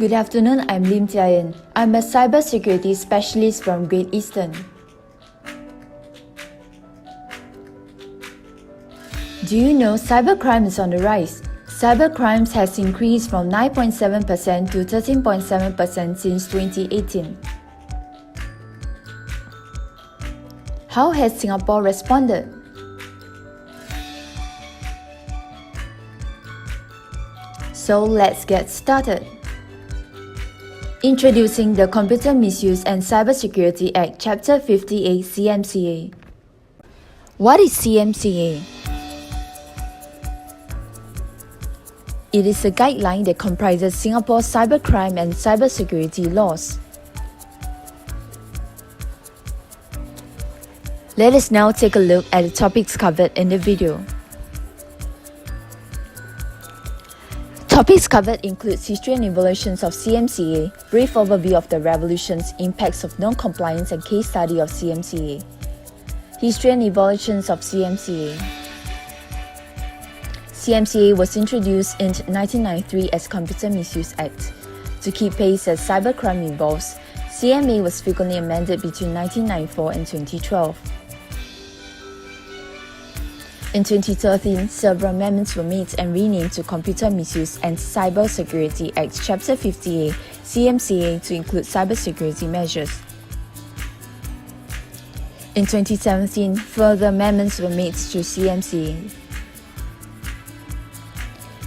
Good afternoon, I'm Lim Jia Yan. I'm a cybersecurity specialist from Great Eastern. Do you know cybercrime is on the rise? Cybercrimes has increased from 9.7% to 13.7% since 2018. How has Singapore responded? So let's get started. Introducing the Computer Misuse and Cybersecurity Act, Chapter 58 CMCA. What is CMCA? It is a guideline that comprises Singapore's cybercrime and cybersecurity laws. Let us now take a look at the topics covered in the video. Topics covered include history and evolutions of CMCA, brief overview of the revolutions, impacts of non-compliance and case study of CMCA. History and evolutions of CMCA. CMCA was introduced in 1993 as Computer Misuse Act. To keep pace as cybercrime evolves, CMA was frequently amended between 1994 and 2012. In 2013, several amendments were made and renamed to Computer Misuse and Cybersecurity Act Chapter 58 CMCA to include cybersecurity measures. In 2017, further amendments were made to CMCA.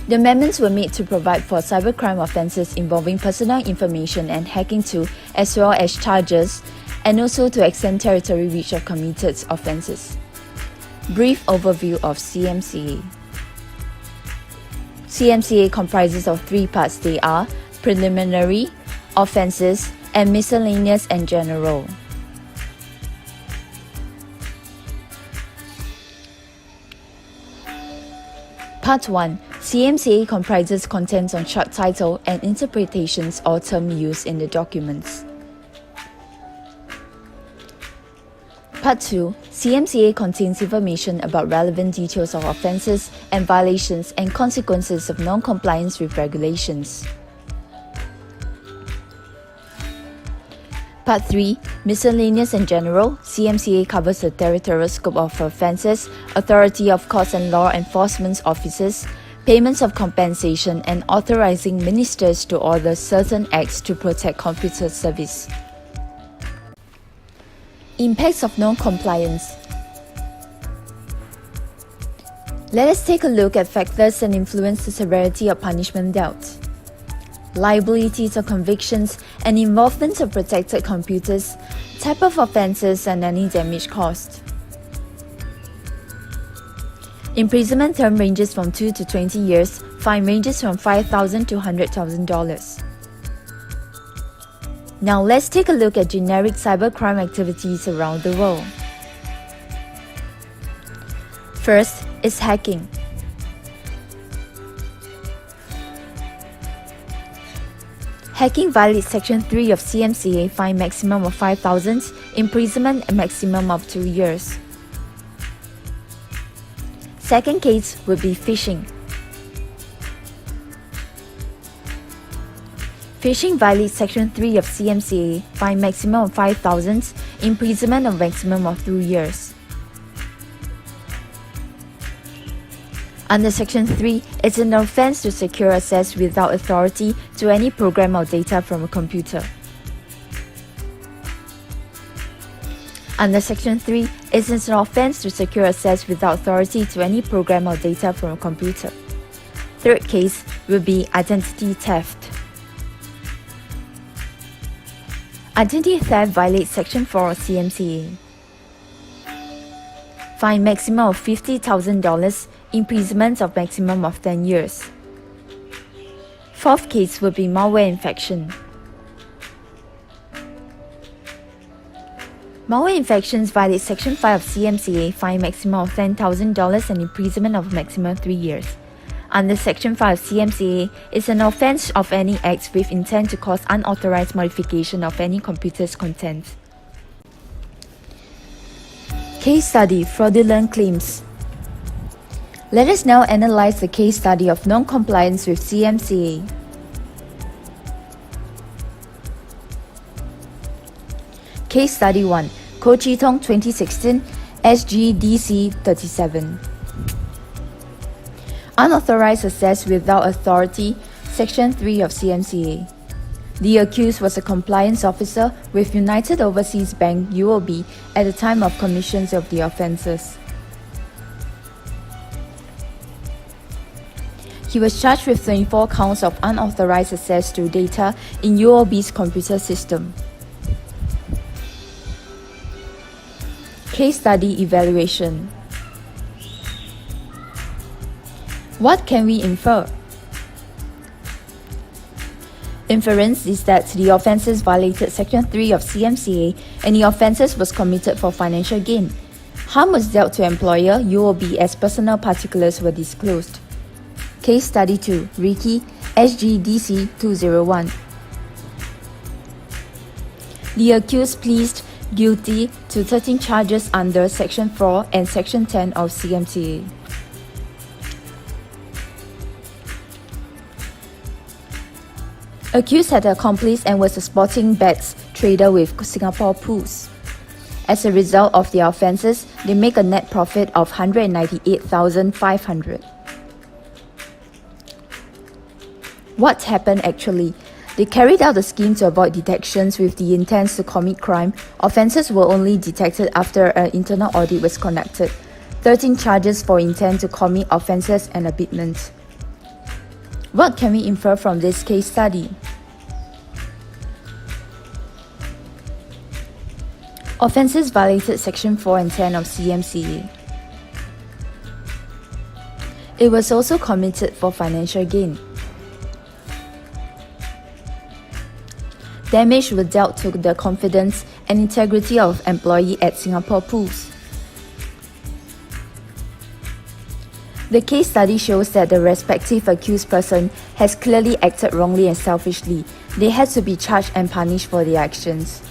The amendments were made to provide for cybercrime offences involving personal information and hacking too, as well as charges, and also to extend territory reach of committed offences. Brief overview of CMCA. CMCA comprises of three parts. They are preliminary, offences, and miscellaneous and general. Part 1. CMCA comprises contents on short title and interpretations or term used in the documents. Part 2. CMCA contains information about relevant details of offences and violations and consequences of non-compliance with regulations. Part 3. Miscellaneous and general. CMCA covers the territorial scope of offences, authority of courts and law enforcement officers, payments of compensation, and authorizing ministers to order certain acts to protect computer service. Impacts of non-compliance. Let us take a look at factors that influence the severity of punishment dealt. Liabilities or convictions and involvement of protected computers, type of offences, and any damage caused. Imprisonment term ranges from 2 to 20 years, fine ranges from $5,000 to $100,000. Now let's take a look at generic cybercrime activities around the world. First is hacking. Hacking violates Section 3 of CMCA, fine maximum of $5,000, imprisonment a maximum of 2 years. Second case would be phishing. Phishing violates Section 3 of CMCA, fine maximum of $5,000, imprisonment of maximum of 2 years. Under Section 3, it's an offence to secure access without authority to any program or data from a computer. Under Section 3, it's an offence to secure access without authority to any program or data from a computer. Third case will be identity theft. Identity theft violates Section 4 of CMCA. Fine maximum of $50,000, imprisonment of maximum of 10 years. Fourth case will be malware infection. Malware infections violate Section 5 of CMCA, fine maximum of $10,000 and imprisonment of maximum 3 years. Under Section 5 of CMCA, is an offence of any act with intent to cause unauthorized modification of any computer's content. Case study: fraudulent claims. Let us now analyze the case study of non-compliance with CMCA. Case Study 1, Kochi Tong 2016, SGDC 37. Unauthorized access without authority, Section 3 of CMCA. The accused was a compliance officer with United Overseas Bank (UOB) at the time of commission of the offences. He was charged with 24 counts of unauthorized access to data in UOB's computer system. Case Study Evaluation. What can we infer? Inference is that the offences violated Section 3 of CMCA and the offences was committed for financial gain. Harm was dealt to employer UOB as personal particulars were disclosed. Case Study 2, Riki, SGDC 201. The accused pleaded guilty to 13 charges under Section 4 and Section 10 of CMCA. Accused had an accomplice and was a sporting bets trader with Singapore Pools. As a result of their offences, they make a net profit of 198,500. What happened actually? They carried out the scheme to avoid detections with the intent to commit crime. Offences were only detected after an internal audit was conducted. 13 charges for intent to commit offences and abetment. What can we infer from this case study? Offences violated Section 4 and 10 of CMCA. It was also committed for financial gain. Damage was dealt to the confidence and integrity of employee at Singapore Pools. The case study shows that the respective accused person has clearly acted wrongly and selfishly. They had to be charged and punished for their actions.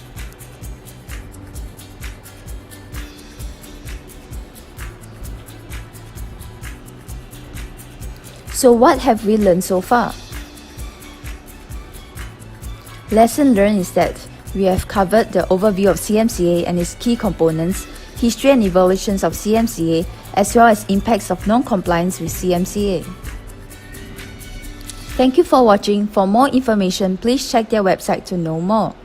So what have we learned so far? Lesson learned is that we have covered the overview of CMCA and its key components, history and evolutions of CMCA, as well as impacts of non-compliance with CMCA. Thank you for watching. For more information, please check their website to know more.